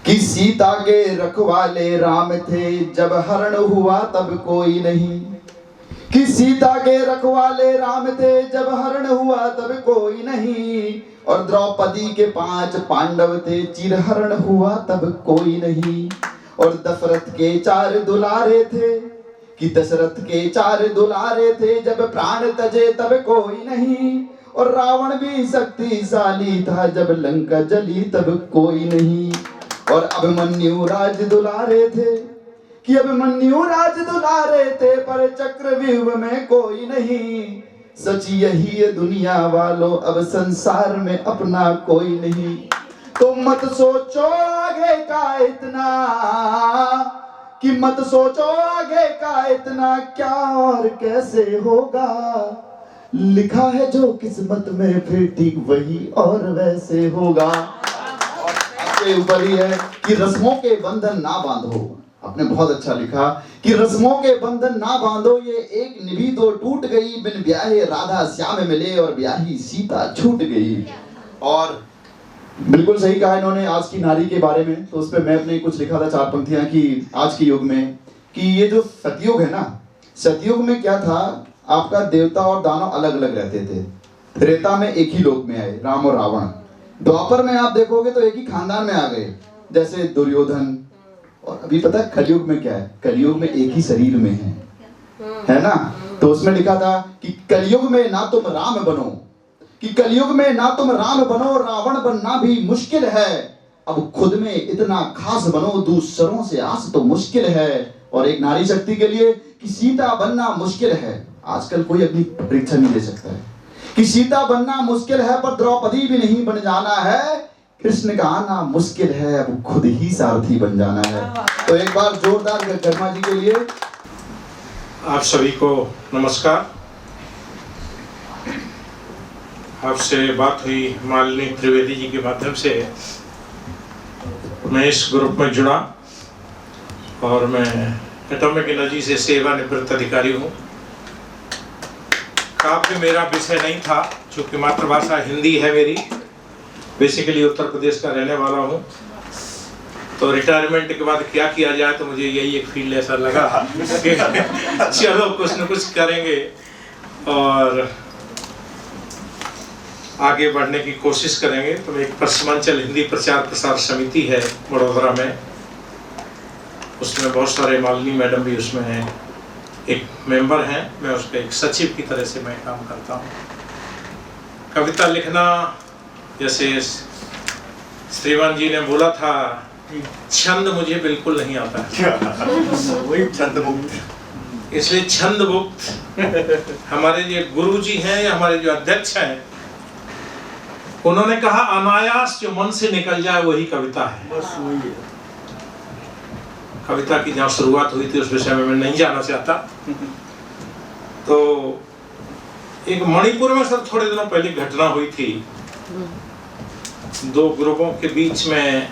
कि सीता के रखवाले राम थे, जब हरण हुआ तब कोई नहीं। कि सीता के रखवाले राम थे, जब हरण हुआ तब कोई नहीं। और द्रौपदी के 5 पांडव थे, चिरहरण हुआ तब कोई नहीं। और दशरथ के 4 दुलारे थे, कि दशरथ के 4 दुलारे थे, जब प्राण तजे तब कोई नहीं। और रावण भी शक्तिशाली था, जब लंका जली तब कोई नहीं। और अभिमन्यु राज दुलारे थे, कि अभिमन्यु राज दुलारे थे, पर चक्रव्यूह में कोई नहीं। सच यही है दुनिया वालों, अब संसार में अपना कोई नहीं। तो मत सोचो आगे का इतना, कि मत सोचो आगे का इतना, क्या और कैसे होगा। लिखा है जो किस्मत में, फिर ठीक वही और वैसे होगा। के ऊपर ही है कि रस्मों के बंधन ना बांधो। आपने बहुत अच्छा लिखा कि रस्मों के बंधन ना बांधो, ये एक निभी दो टूट गई। बिन ब्याहे राधा श्याम मिले, और ब्याही सीता छूट गई। और बिल्कुल सही कहा इन्होंने आज की नारी के बारे में। तो उस पर मैं अपने कुछ लिखा था 4 पंक्तियां कि आज के युग में, कि ये जो सतयुग है ना, सतयुग में क्या था, आपका देवता और दानव अलग अलग रहते थे। त्रेता में एक ही लोक में आए, राम और रावण। द्वापर में आप देखोगे तो एक ही खानदान में आ गए, जैसे दुर्योधन। और अभी पता है कलयुग में क्या है, कलयुग में एक ही शरीर में है ना। तो उसमें लिखा था कि कलयुग में ना तुम राम बनो, कि कलयुग में ना तुम राम बनो, रावण बनना भी मुश्किल है। अब खुद में इतना खास बनो, दूसरों से आस तो मुश्किल है। और एक नारी शक्ति के लिए कि सीता बनना मुश्किल है। आजकल कोई अपनी परीक्षा नहीं दे सकता है कि सीता बनना मुश्किल है, पर द्रौपदी भी नहीं बन जाना है। कृष्ण का आना मुश्किल है, अब खुद ही सारथी बन जाना है। तो एक बार जोरदार कर्मा जी के लिए। आप सभी को नमस्कार। आपसे बात हुई मालिनी त्रिवेदी जी के माध्यम से, मैं इस ग्रुप में जुड़ा और मैं एटॉमिक एनर्जी से सेवानिवृत्त अधिकारी हूँ। काव्य मेरा विषय नहीं था, चूँकि मातृभाषा हिंदी है मेरी, बेसिकली उत्तर प्रदेश का रहने वाला हूँ। तो रिटायरमेंट के बाद क्या किया जाए, तो मुझे यही एक फील्ड ऐसा लगा कि चलो कुछ न कुछ करेंगे और आगे बढ़ने की कोशिश करेंगे। तो एक पश्चिमांचल हिंदी प्रचार प्रसार समिति है वडोदरा में, उसमें बहुत सारे मालिनी मैडम भी उसमें हैं, एक मेंबर हैं। मैं उसके एक सचिव की तरह से मैं काम करता हूँ। कविता लिखना, जैसे श्रीमान जी ने बोला था, छंद मुझे बिल्कुल नहीं आता है। वही छंद मुक्त, इसलिए छंद मुक्त हमारे जो गुरु जी हैं या हमारे जो अध्यक्ष हैं, उन्होंने कहा अनायास जो मन से निकल जाए वही कविता है। बस वही है। कविता की जहाँ शुरुआत हुई थी उस विषय में मैं नहीं जाना चाहता। तो एक मणिपुर में सर थोड़े दिनों पहले घटना हुई थी, 2 ग्रुपों के बीच में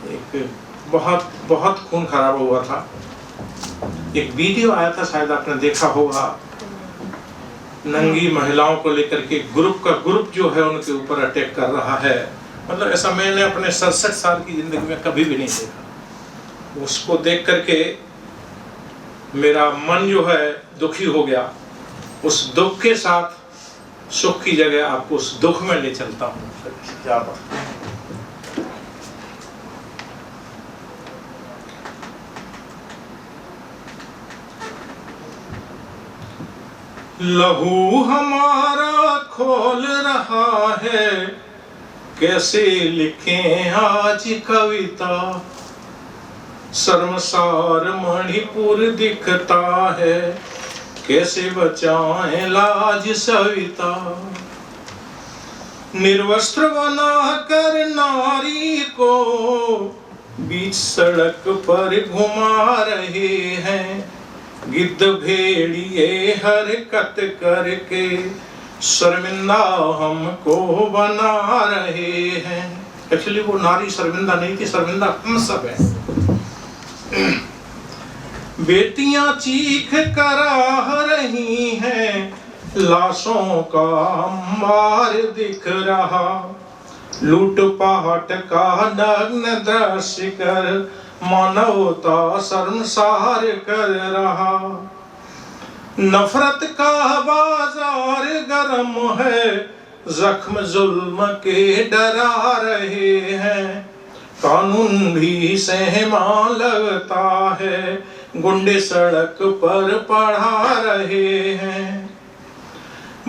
एक बहुत बहुत खून खराबा हुआ था। एक वीडियो आया था, शायद आपने देखा होगा, नंगी महिलाओं को लेकर के ग्रुप जो है उनके ऊपर अटैक कर रहा है। मतलब ऐसा मैंने अपने 67 साल की जिंदगी में कभी भी नहीं देखा। उसको देख करके मेरा मन जो है दुखी हो गया। उस दुख के साथ सुख की जगह आपको उस दुख में ले चलता हूँ। क्या बात। लहू हमारा खोल रहा है, कैसे लिखें आज कविता। शर्मसार मणिपुर दिखता है, कैसे बचाएं लाज सविता। निर्वस्त्र बना कर नारी को बीच सड़क पर घुमा रहे हैं। गिद्ध भेड़िए हरकत करके शर्मिंदा हमको बना रहे हैं। एक्चुअली वो नारी शर्मिंदा नहीं थी, शर्मिंदा हम सब है। बेटियां चीख कर आह रही हैं, लाशों का अंबार दिख रहा। लूटपाट का नग्न दृश्य कर मानवता शर्मसार कर रहा। नफरत का बाजार गर्म है, जख्म जुल्म के डरा रहे हैं। कानून भी सहमा लगता है, गुंडे सड़क पर पढ़ा रहे हैं।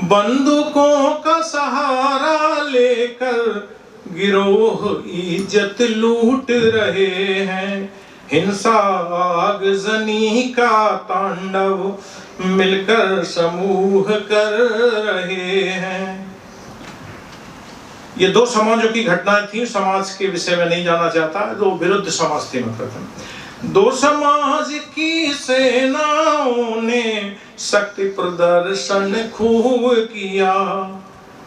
बंदूकों का सहारा लेकर गिरोह इज्जत लूट रहे हैं। हिंसा आगजनी का तांडव मिलकर समूह कर रहे हैं। ये दो समाजों की घटनाएं थी, समाज के विषय में नहीं जाना चाहता, दो विरुद्ध समाज थे मतलब। दो समाज की सेनाओं ने शक्ति प्रदर्शन खूब किया,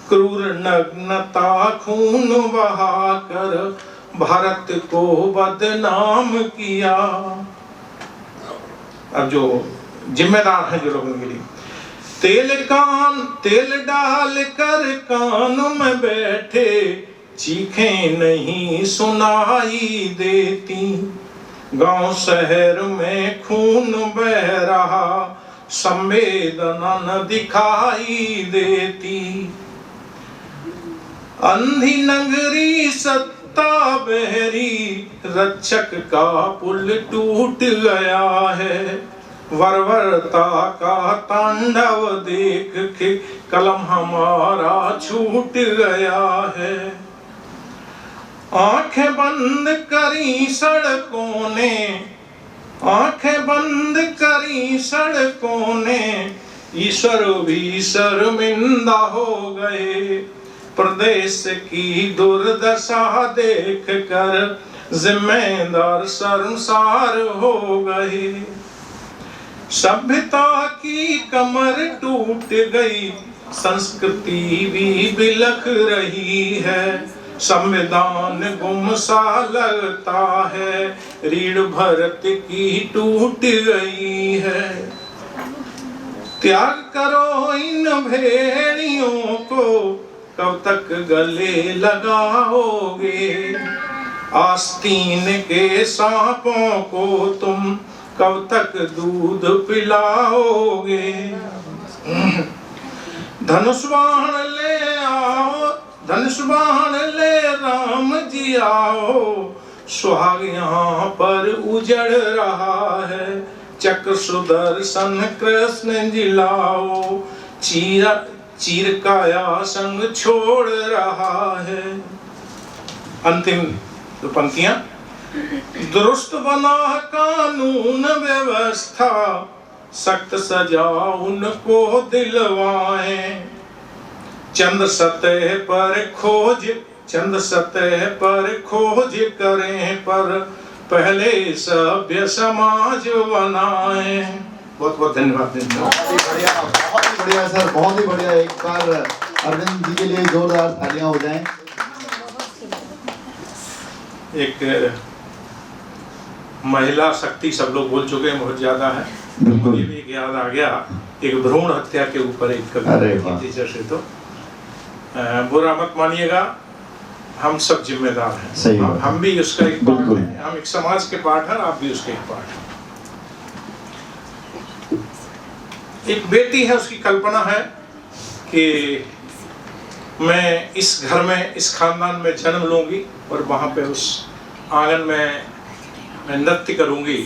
क्रूर नग्नता खून बहाकर भारत को बदनाम किया। अब जो जिम्मेदार हैं जो लोग उनके लिए, तेल डाल कर कान में बैठे, चीखें नहीं सुनाई देती। गांव शहर में खून बह रहा, संवेदना न दिखाई देती। अंधी नगरी सत्ता बहरी, रक्षक का पुल टूट गया है। वरवरता का तांडव देख के कलम हमारा छूट गया है। आंखें बंद करी सड़कों ने, आंखें बंद करी सड़कों ने, ईश्वर भी शर्मिंदा हो गए। प्रदेश की दुर्दशा देख कर जिम्मेदार शर्मसार हो गए। सभ्यता की कमर टूट गई, संस्कृति भी बिलख रही है। संविधान गुमसा लगता है, रीढ़ भरत की टूट गई है। त्याग करो इन भेड़ियों को, कब तक गले लगाओगे। आस्तीन के सांपों को तुम कब तक दूध पिलाओगे। धनुष बाण ले आओ, धनुष बाण ले राम जी आओ। सुहाग यहाँ पर उजड़ रहा है, चक्र सुदर्शन कृष्ण जी लाओ। चीर काया संग छोड़ रहा है। अंतिम तो पंक्तियां, दुरुस्त बना कानून व्यवस्था, सख्त सजा उनको दिलवाएं। चंद सतह पर खोज, चंद सतह पर खोज करें, पर पहले सभ्य समाज बनाएं। बहुत बहुत धन्यवाद। बहुत ही बढ़िया सर, बहुत ही बढ़िया। एक बार अरविंद जी के लिए जोरदार तालियां हो जाएं। एक महिला शक्ति सब लोग बोल चुके हैं, बहुत ज्यादा है। मुझे भी एक याद आ गया, एक भ्रूण हत्या के ऊपर एक कविता टीचर से, तो बुरा मत मानिएगा, हम सब जिम्मेदार हैं। हम भी उसका एक पार्ट हैं, हम एक समाज के पार्ट हैं, आप भी उसके एक पार्ट हैं। एक बेटी है, उसकी कल्पना है कि मैं इस घर में, इस खानदान में जन्म लूंगी और वहां पे उस आंगन में मैं नृत्य करूंगी।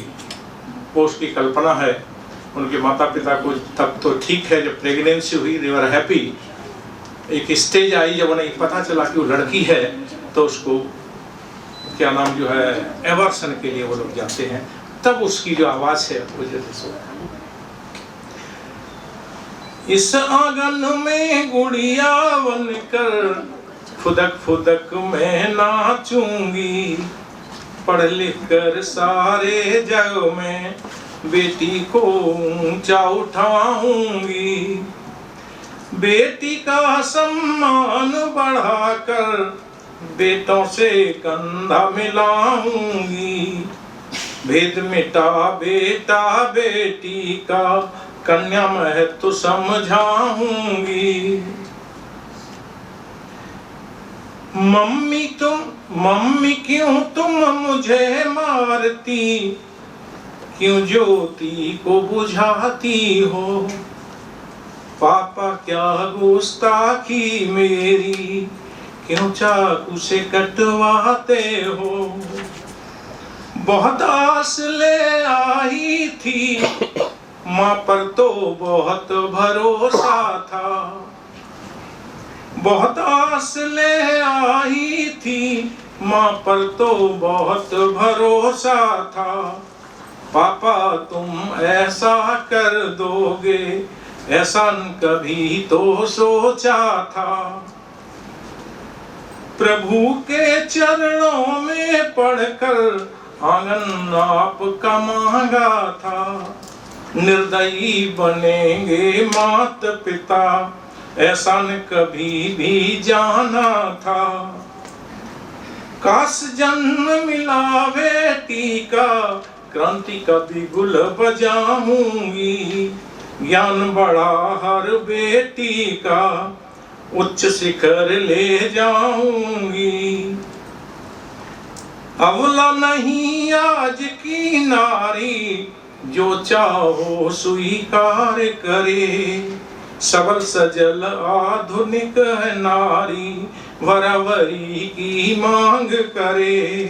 वो उसकी कल्पना है। उनके माता पिता को तब तो ठीक है, जब प्रेगनेंसी हुई दे वर हैप्पी। एक स्टेज आई जब उन्हें पता चला कि वो लड़की है, तो उसको क्या नाम जो है एवर्सन के लिए वो लोग जाते हैं। तब उसकी जो आवाज है वो जैसे इस आंगन में गुड़िया बनकर फुदक फुदक मैं नाचूंगी। पढ़ लिख कर सारे जग में बेटी को ऊंचा उठाऊंगी। बेटी का सम्मान बढ़ाकर बेटों से कंधा मिलाऊंगी। भेद मिटा बेटा बेटी का कन्या महत्व समझाऊंगी। मम्मी क्यों तुम मुझे मारती, क्यों ज्योति को बुझाती हो। पापा क्या गुस्ताखी मेरी, क्यों चाकू से कटवाते हो। बहुत आस ले आई थी माँ पर तो बहुत भरोसा था। बहुत आस ले आई थी माँ पर तो बहुत भरोसा था। पापा तुम ऐसा कर दोगे, ऐसा कभी तो सोचा था। प्रभु के चरणों में पढ़कर आंगन आपका मांगा था। निर्दयी बनेंगे मात पिता, ऐसा न कभी भी जाना था। काश जन्म मिला बेटी का, क्रांति का बिगुल बजाऊंगी। ज्ञान बढ़ा हर बेटी का, उच्च शिखर ले जाऊंगी। अवला नहीं आज की नारी, जो चाहो स्वीकार करे। सबल सजल आधुनिक है नारी, वरावरी की मांग करे।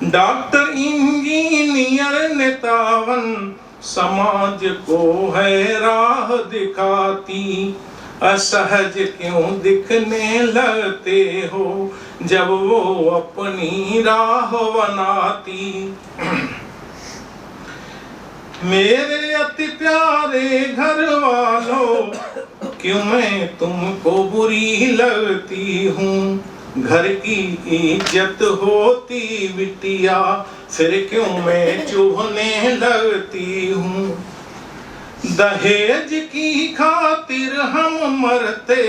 डॉक्टर इंजीनियर नेतावन, समाज को है राह दिखाती। असहज क्यों दिखने लगते हो, जब वो अपनी राह बनाती। मेरे अति प्यारे घर वालों, क्यों मैं तुमको बुरी लगती हूँ। घर की इज्जत होती बिटिया, फिर क्यों मैं चुभने लगती हूँ। दहेज की खातिर हम मरते,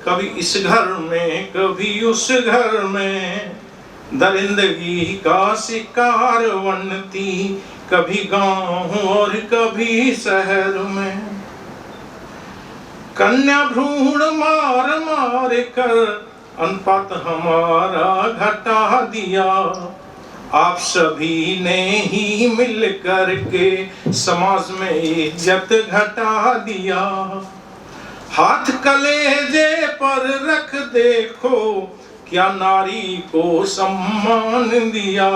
कभी इस घर में कभी उस घर में। दरिंदगी का शिकार बनती, कभी गांव और कभी शहर में। कन्या भ्रूण मार मार कर अनुपात हमारा घटा दिया। आप सभी ने ही मिल कर के समाज में इज्जत घटा दिया। हाथ कलेजे पर रख देखो, क्या नारी को सम्मान दिया।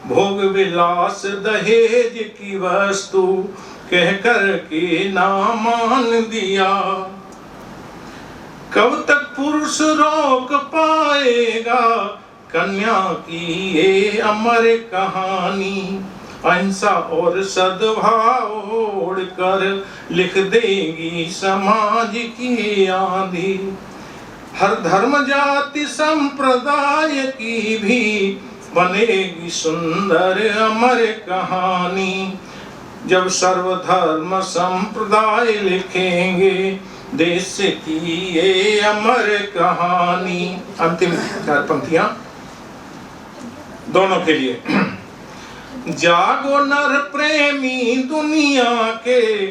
भोग विलास दहेज की वस्तु कह कर के ना मान दिया। कब तक पुरुष रोक पाएगा कन्या की ये अमर कहानी। अहिंसा और सद्भाव ओढ़कर लिख देगी समाज की आंधी। हर धर्म जाति संप्रदाय की भी बनेगी सुंदर अमर कहानी। जब सर्वधर्म संप्रदाय लिखेंगे देश की ये अमर कहानी। अंतिम 4 पंक्तियां दोनों के लिए। जागो नर प्रेमी दुनिया के,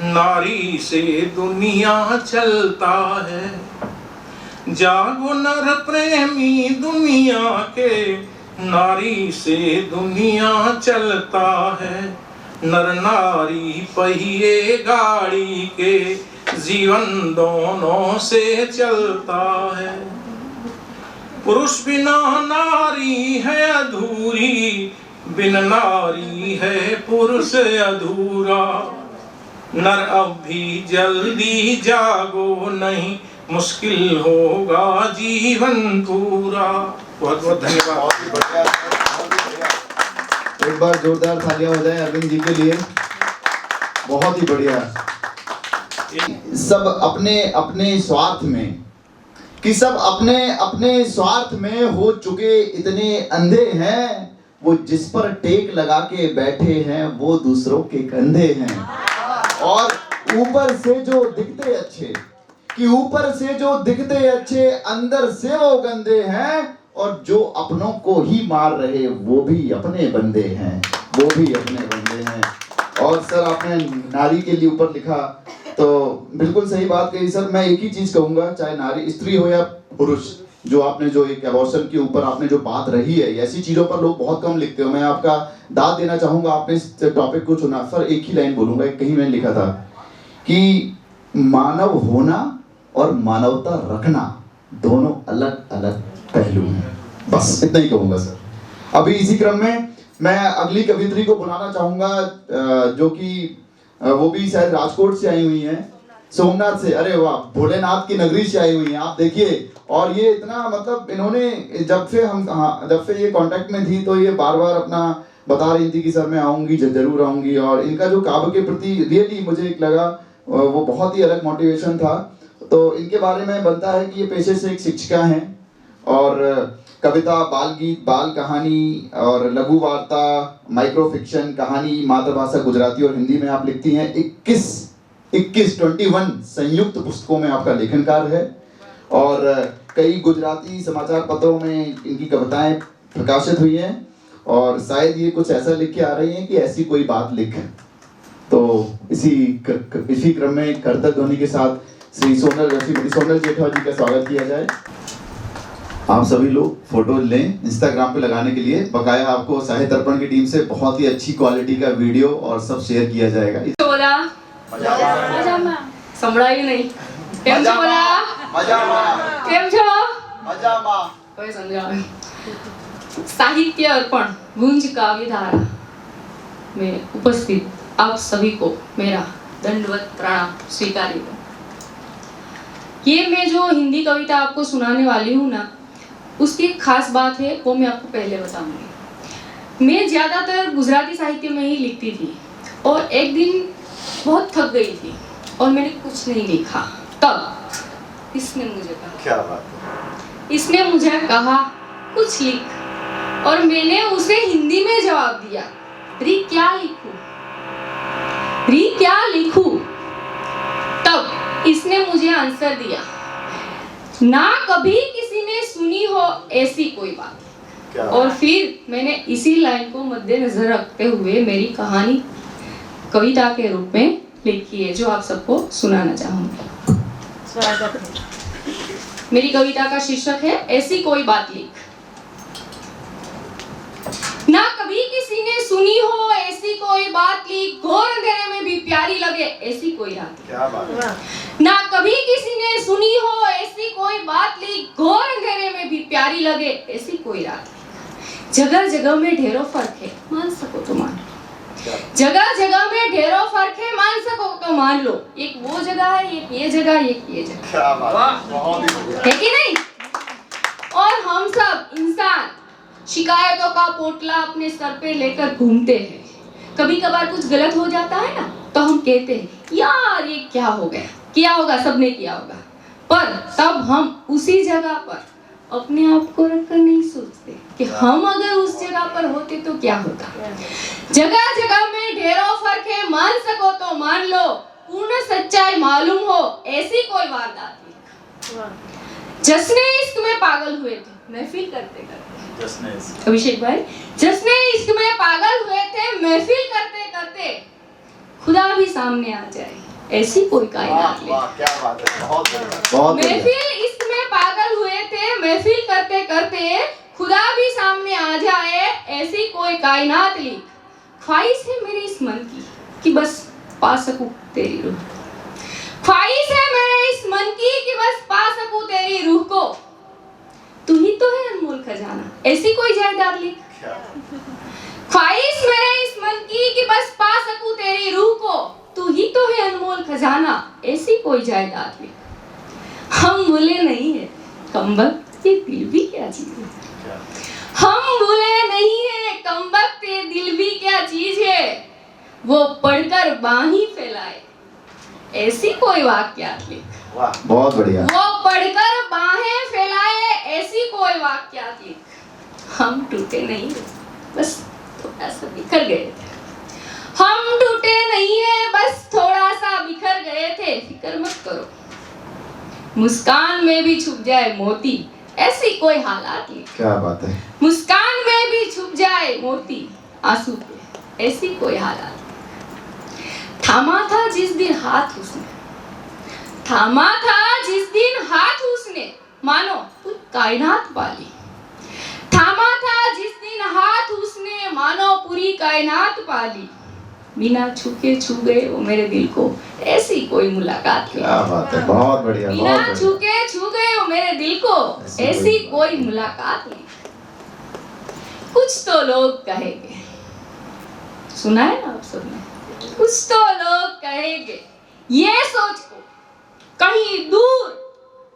नारी से दुनिया चलता है। जागो नर प्रेमी दुनिया के, नारी से दुनिया चलता है। नर नारी पहिए गाड़ी के, जीवन दोनों से चलता है। पुरुष बिना नारी है अधूरी, बिन नारी है पुरुष अधूरा। नर अब भी जल्दी जागो, नहीं मुश्किल होगा जीवन पूरा। बहुत बहुत धन्यवाद। बहुत ही बढ़िया। एक बार जोरदार तालियां हो जाए अरविंद जी के लिए। बहुत ही बढ़िया। सब अपने अपने स्वार्थ में, कि सब अपने अपने स्वार्थ में हो चुके इतने अंधे हैं, वो जिस पर टेक लगा के बैठे हैं वो दूसरों के कंधे हैं। और ऊपर से जो दिखते अच्छे, कि ऊपर से जो दिखते अच्छे अंदर से वो गंदे हैं। और जो अपनों को ही मार रहे वो भी अपने बंदे हैं, वो भी अपने बंदे हैं। और सर आपने नारी के लिए ऊपर लिखा, तो बिल्कुल सही बात कही सर। मैं एक ही चीज कहूंगा, चाहे नारी स्त्री हो या पुरुष, जो आपने जो एक एबॉर्शन के ऊपर आपने जो बात रही है, ऐसी चीज़ों पर लोग बहुत कम लिखते हो। मैं आपका दाद देना चाहूँगा, आपने इस टॉपिक को चुना। सर एक ही लाइन बोलूँगा, कहीं मैंने लिखा था कि मानव होना और मानवता रखना दोनों अलग अलग पहलू हैं। बस इतना ही कहूँगा सर। अभी इसी क्रम में मैं अगली कवियत्री को बुलाना चाहूँगा, जो कि वो भी शायद राजकोट से आई हुई हैं, सोमनाथ से। अरे वाह, भोलेनाथ की नगरी से आई हुई हैं, आप देखिए। और ये इतना मतलब इन्होंने जब से ये कांटेक्ट में थी तो ये बार बार अपना बता रही थी कि सर मैं आऊँगी, जरूर आऊँगी। और इनका जो काव्य के प्रति रियली मुझे एक लगा वो बहुत ही अलग मोटिवेशन था। तो इनके बारे में बनता है कि ये पेशे से एक शिक्षिका हैं और कविता, बाल गीत, बाल कहानी और लघु वार्ता, माइक्रो फिक्शन, कहानी, मातृभाषा गुजराती और हिंदी में आप लिखती हैं। 21 संयुक्त पुस्तकों में आपका लेखन कार्य है और कई गुजराती समाचार पत्रों में इनकी कविताएं प्रकाशित हुई हैं। और शायद ये कुछ ऐसा लिख के आ रही हैं कि ऐसी कोई बात लिख। तो इसी क्रम में करतब ध्वनि के साथ श्रीमती सोनल जेठवा जी का स्वागत किया जाए। आप सभी लोग फोटो लें इंस्टाग्राम पे लगाने के लिए। बकाया आपको साहित्य दर्पण की टीम से बहुत ही अच्छी क्वालिटी का वीडियो और सब शेयर किया जाएगा। સંભળાયું નહીં. કેમ છો બોલા? મજામાં. કેમ છો? મજામાં. કોઈ સમજાવે. साहित्य अर्पण गुंज काव्यधारा में उपस्थित आप सभी को मेरा दंडवत प्रणाम स्वीकारिए। ये मैं जो हिंदी कविता आपको सुनाने वाली हूँ ना, उसकी एक खास बात है, वो मैं आपको पहले बताऊंगी। मैं ज़्यादातर गुजराती साहित्य में ही लिखती थी और एक दिन बहुत थक गई थी और मैंने कुछ नहीं लिखा। तब इसने मुझे कहा, क्या बात है, इसने मुझे कहा कुछ लिख, और मैंने उसे हिंदी में जवाब दिया, री क्या लिखूं, री क्या लिखूं। तब इसने मुझे आंसर दिया, ना कभी किसी ने सुनी हो ऐसी कोई बात। और फिर मैंने इसी लाइन को मद्देनजर रखते हुए मेरी कहानी कविता के रूप में लिखी है, जो आप सबको सुनाना चाहूंगी। स्वागत है। मेरी कविता का शीर्षक है ऐसी कोई बात लिख। ना कभी किसी ने सुनी हो ऐसी कोई बात लिख, घोर अंधेरे में भी प्यारी लगे ऐसी कोई रात। क्या बात है। ना कभी किसी ने सुनी हो ऐसी कोई बात लिख, घोर अंधेरे में भी प्यारी लगे ऐसी कोई रात। जगह जगह में ढेरों फर्क है, मान सको तो मान लो। जगह जगह में ढेरों फर्क है, मान सको तो मान लो। एक वो जगह है, एक ये जगह, एक ये जगह। क्या बात है कि नहीं? और हम सब इंसान शिकायतों का पोटला अपने सर पे लेकर घूमते हैं। कभी कभार कुछ गलत हो जाता है ना, तो हम कहते हैं यार ये क्या हो गया, किया होगा, सबने किया होगा। पर तब हम उसी जगह पर अपने आप को रखकर नहीं सोचते कि हम अगर उस जगह पर होते तो क्या होता। जगह जगह में ढेरों फर्क है, मान सको तो मान लो। पूर्ण सच्चाई मालूम हो ऐसी कोई वारदात नहीं। जश्ने इश्क में पागल हुए थे महफिल करते करते। अभिषेक भाई, जश्ने इश्क में पागल हुए थे महफिल करते करते, खुदा भी सामने आ जाए ऐसी कोई कायनात ले। क्या बात है, बहुत बहुत महफिल इश्क में पागल हुए थे महफिल करते करते, खुदा भी सामने आ जाए ऐसी कोई कायनात ली। ख्वाहिश है मेरी इस मन की कि बस पा सकूं तेरी रूह। ख्वाहिश है मेरे इस मन की कि बस पा सकूं तेरी रूह को। तू ही तो है अनमोल खजाना ऐसी कोई जायदाद लिख। ख्वाहिश मेरे इस मन की कि बस पा सकूं तेरी रूह को। तू ही तो है अनमोल खजाना ऐसी कोई जायदाद लिख। हम भूले नहीं है कमबख्त ये दिल भी क्या चीज है। हम भूले नहीं है कमबख्त ये दिल भी क्या चीज है। वो पढ़कर बाहीं फैलाए ऐसी कोई वाक्यात लिख। वाह, बहुत बढ़िया। वो पढ़कर बाहें फैलाए ऐसी कोई वाक्यात लिख। हम टूटे नहीं बस थोड़ा सा बिखर गए थे। हम टूटे नहीं है बस थोड़ा सा बिखर गए थे। फिक्र मत करो मुस्कान में भी छुप जाए मोती ऐसी कोई हालात लिख। क्या बात है। मुस्कान में भी छुप जाए मोती आंसू पे ऐसी कोई हालात। थामा था जिस दिन हाथ उसने, थामा था जिस दिन हाथ उसने, मानो पूरी कायनात पाली। थामा था जिस दिन हाथ उसने, मानो पूरी कायनात पाली। बिना छूके छू गए वो मेरे दिल को, ऐसी कोई मुलाकात नहीं। क्या बात है, बहुत बढ़िया, बहुत बिना बढ़िया। छूके छू गए वो मेरे दिल को, ऐसी कोई मुलाकात नहीं। कुछ तो लोग कहेंगे, सुना है ना आप सबने, कुछ तो लोग कहेंगे ये सोच को कहीं दूर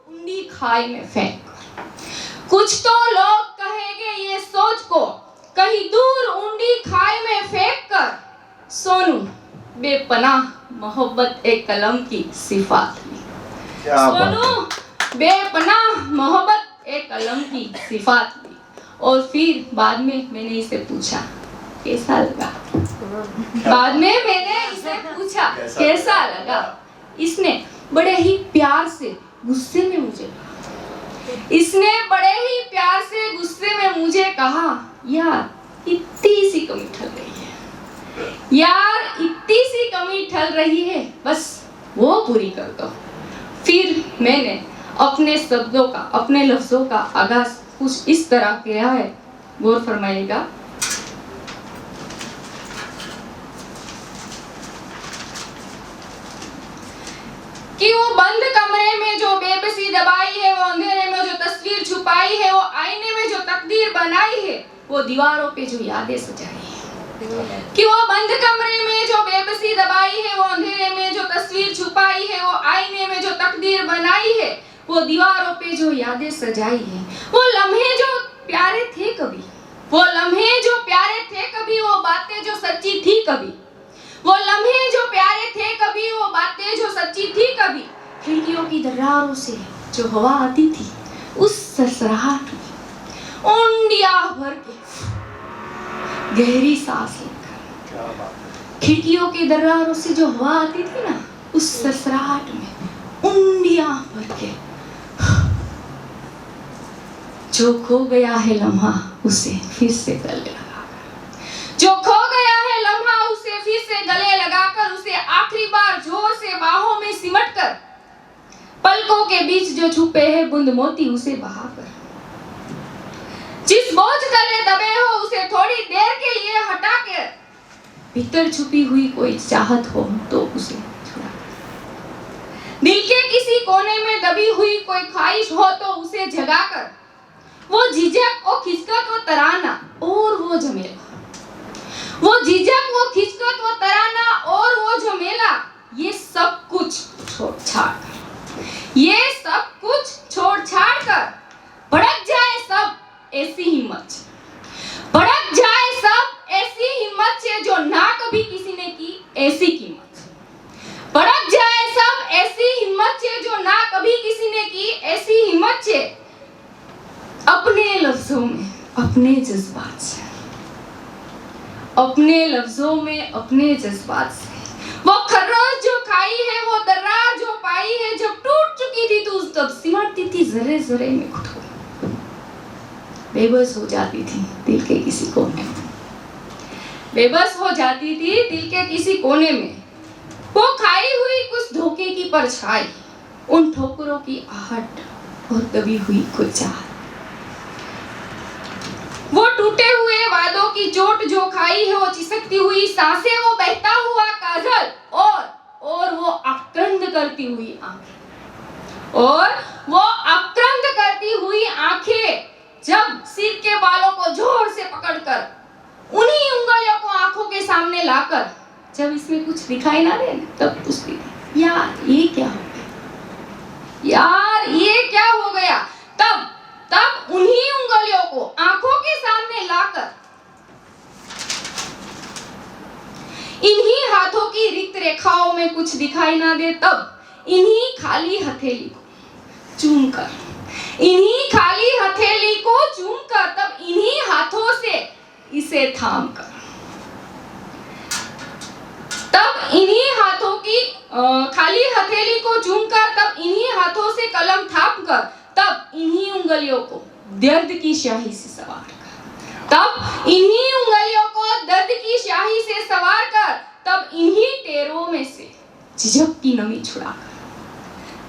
ऊंडी खाई में फेंक कर। कुछ तो लोग कहेंगे ये सोच को कहीं दूर ऊंडी खाई में फेंक कर। सोनू बेपनाह मोहब्बत एक कलम की सिफात में। क्या बात है। सोनू बेपनाह मोहब्बत एक कलम की सिफात में। और फिर बाद में मैंने इसे पूछा कैसा लगा। बाद में मैंने इसे पूछा कैसा लगा। इसने बड़े ही प्यार से गुस्से में मुझे इसने बड़े ही प्यार से गुस्से में मुझे कहा, यार इतनी सी कमी ठल रही है, यार इतनी सी कमी ठल रही है, बस वो पूरी कर दो। फिर मैंने अपने शब्दों का, अपने लफ्जों का आगाज कुछ इस तरह किया है, गौर फरमाइएगा। कि वो बंद कमरे में जो बेबसी दबाई है, वो अंधेरे में जो तस्वीर छुपाई है, वो आईने में जो तकदीर बनाई है, वो दीवारों पे जो यादें सजाई है। कि वो बंद कमरे में जो बेबसी दबाई है, वो अंधेरे में जो तस्वीर छुपाई है, वो आईने में जो तकदीर बनाई है, वो दीवारों पे जो यादें सजाई है। वो लम्हे जो प्यारे थे कभी, वो लम्हे जो प्यारे थे कभी, वो बातें जो सच्ची थी कभी, वो लम्हे जो प्यारे थे कभी, वो बातें जो सच्ची थी कभी। खिड़कियों की दरारों से जो हवा आती थी, उस सरसराहट में ऊंडिया भर के गहरी सांस लेकर, खिड़कियों की दरारों से जो हवा आती थी ना, उस सरसराहट में ऊंडिया भर के, जो खो गया है लम्हा उसे फिर से गले लगाकर, जो खो गया है लम्हा उसे फिर से गले लगाकर, उसे आखिरी बार जोर से बाहों में सिमटकर, पलकों के बीच जो छुपे हैं बूंद मोती उसे बहाकर, जिस बोझ तले दबे हो उसे थोड़ी देर के लिए हटा के, भीतर छुपी हुई कोई चाहत हो तो उसे छुड़ा, दिल के किसी कोने में दबी हुई कोई ख्वाहिश हो तो उसे जगाकर, वो झिझक, वो खिचकत, वो तराना और वो झमेला, वो झिझक, वो खिचकत, वो तराना और वो झमेला, ये सब कुछ छोड़ छाड़ कर, ये सब कुछ छोड़ छाड़ कर, भड़क जाए सब ऐसी हिम्मत, भड़क जाए सब ऐसी हिम्मत से जो ना कभी किसी ने की ऐसी कीमत, भड़क जाए सब ऐसी हिम्मत से जो ना कभी किसी ने की ऐसी हिम्मत से, अपने लफ्जों में अपने जज्बात से, अपने लफ्जों में अपने जज्बात से, वो खर्रोश जो खाई है, वो दरार जो पाई है, जब टूट चुकी थी तो उस तब सिमटती थी जरे जरे में घुटो, बेबस हो जाती थी दिल के किसी कोने में, बेबस हो जाती थी दिल के किसी कोने में, वो खाई हुई कुछ धोखे की परछाई, उन ठोकरों की आहट और दबी हुई कोई चाहत, वो टूटे हुए वादों की चोट जो खाई है, वो चिसकती हुई सांसें, वो बहता हुआ काजल और वो आक्रांत करती हुई आंखें, और वो आक्रांत करती हुई आंखें, जब सिर के बालों को जोर से पकड़कर उन्हीं उंगलियों को आंखों के सामने लाकर, जब इसमें कुछ दिखाई ना दे तब पूछती थी, यार ये क्या हो गया, यार ये क्या हो गया। तब उन्हीं उंगलियों को आंखों के सामने लाकर, इन्हीं हाथों की रिक्त रेखाओं में कुछ दिखाई ना दे तब इन्हीं खाली हथेली को चूमकर, इन्हीं खाली हथेली को चूमकर, तब इन्हीं हाथों से इसे थामकर, तब इन्हीं हाथों की खाली हथेली को चूमकर, तब इन्हीं हाथों से कलम थामकर, तब इन्हीं उंगलियों को दर्द की स्याही से सवार कर, तब इन्हीं उंगलियों को दर्द की स्याही से सवार कर, तब इन्हीं टेरों में से झिझक की नमी छुड़ाकर,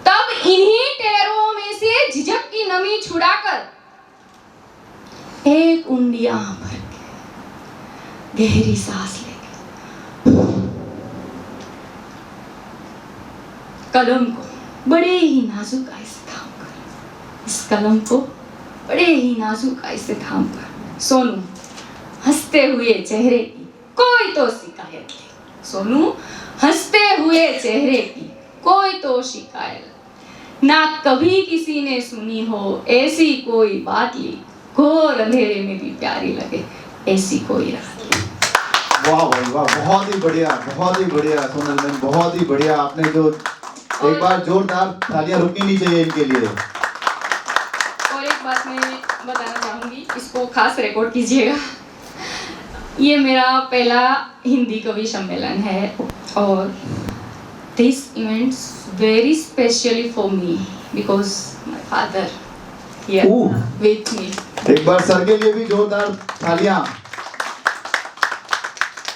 तब इन्हीं टेरों में से झिझक की नमी छुड़ाकर एक उंडिया भर के गहरी सांस लेके कलम को बड़े ही नाजुक आई से थाम कर, इस कलम को बड़े ही नाजुक आई से थाम कर सोनू हंसते हुए चेहरे की कोई तो शिकायत नहीं, सोनू हंसते हुए चेहरे की कोई तो शिकायत ना कभी किसी ने सुनी हो ऐसी कोई बात ली, घोर अंधेरे में भी प्यारी लगे ऐसी कोई रात ली। वाह भाई वाह, बहुत ही बढ़िया सोनल बहन, बहुत ही बढ़िया। आपने जो एक बार जोरदार तालियां रुकनी नहीं चाहिए इनके लिए। और एक बात मैं बताना चाहूंगी, इसको खास रिकॉर्ड कीजिएगा। ये मेरा पहला हिंदी कवि सम्मेलन है और this events very specially for me because my father here with me. एक बार सर के लिए भी जोरदार तालियां।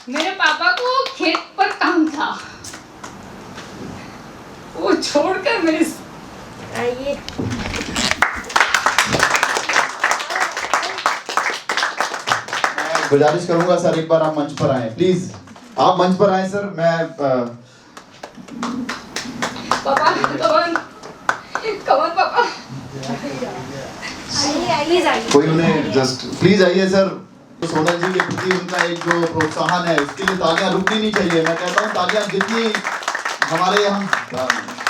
मेरे पापा को खेत पर काम था, वो छोड़कर मेरे आइए गुजारिश करूंगा सर, एक बार आप मंच पर आए प्लीज, आप मंच पर आए सर। मैं पापा कमन पापा आइए कोई उन्हें जस्ट प्लीज आइए सर। सोनल जी के प्रति उनका एक जो प्रोत्साहन है उसके लिए तालियां रुकनी नहीं चाहिए। मैं कहता हूँ तालियां जितनी हमारे यहाँ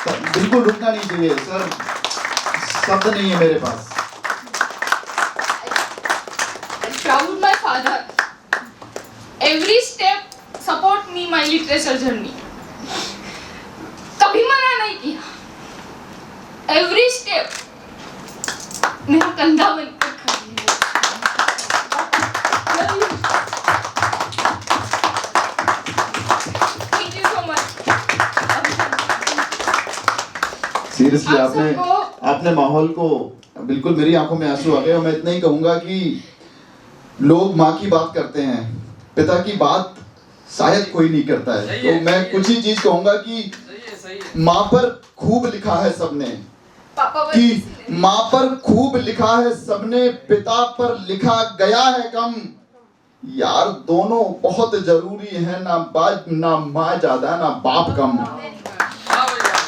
बिल्कुल रुकना नहीं चाहिए सर, शब्द नहीं है मेरे पास। proud my father, every step support me my literature journey, कभी मना नहीं किया, every step मेरा कंधा बनकर खड़ी है। Thank you so much। Seriously आप आपने माहौल को बिल्कुल, मेरी आंखों में आंसू आ गए। और मैं इतना ही कहूंगा कि लोग माँ की बात करते हैं, पिता की बात शायद कोई नहीं करता है। तो मैं कुछ ही चीज कहूंगा कि माँ पर खूब लिखा है सबने, कि माँ पर खूब लिखा है सबने, पिता पर लिखा गया है कम। यार दोनों बहुत जरूरी है, ना माँ ज्यादा ना बाप कम।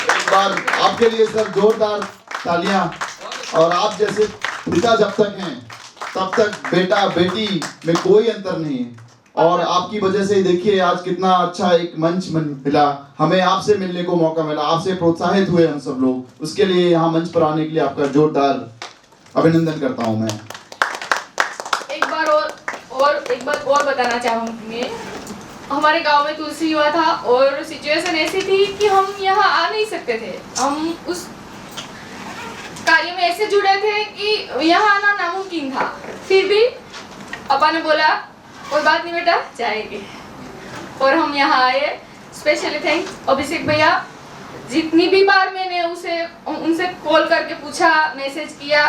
एक बार आपके लिए सर जोरदार तालियां। और आप जैसे पिता जब तक हैं तब तक बेटा बेटी में कोई अंतर नहीं है। और आपकी वजह से देखिए आज कितना अच्छा एक मंच मिला, हमें आपसे मिलने को मौका मिला, आपसे प्रोत्साहित हुए हम सब लोग। उसके लिए यहाँ मंच पर आने के लिए आपका जोरदार अभिनंदन करता हूँ मैं। एक बार और बताना चाहूंगी, हमारे गांव में तुलसी हुआ था और सिचुएशन ऐसी थी कि हम यहाँ आ नहीं सकते थे। हम उस कार्य में ऐसे जुड़े थे कि यहाँ आना नामुमकिन था। फिर भी पापा ने बोला कोई बात नहीं बेटा, जाएंगे, और हम यहाँ आए। स्पेशली थैंक अभिषेक भैया, जितनी भी बार मैंने उनसे कॉल करके पूछा, मैसेज किया,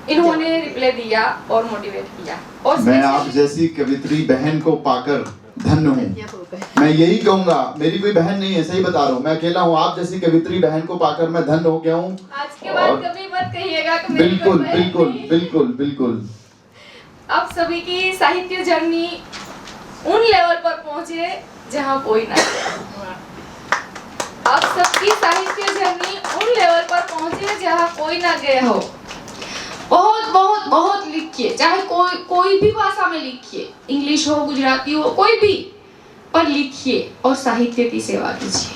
इन्होंने रिप्लाई दिया और मोटिवेट किया। और मैं आप जैसी कवित्री बहन को पाकर धन्य हूँ। मैं यही कहूंगा, मेरी कोई बहन नहीं है, सही बता रहा हूँ, मैं अकेला हूँ। आप जैसी कवित्री बहन को पाकर मैं धन्य हो गया हूँ। आज के बाद कभी मत कहिएगा कि मेरी बिल्कुल कोई बहन बिल्कुल नहीं। बिल्कुल बिल्कुल। आप सभी की साहित्य जर्नी उन लेवल पर पहुंचे जहां कोई ना गया। आप सबकी साहित्य जर्नी उन लेवल पर पहुंचे जहां कोई ना गया हो। बहुत बहुत बहुत लिखिए, चाहे कोई भी भाषा में लिखिए, इंग्लिश हो, गुजराती हो, कोई भी, पर लिखिए और साहित्य की सेवा कीजिए।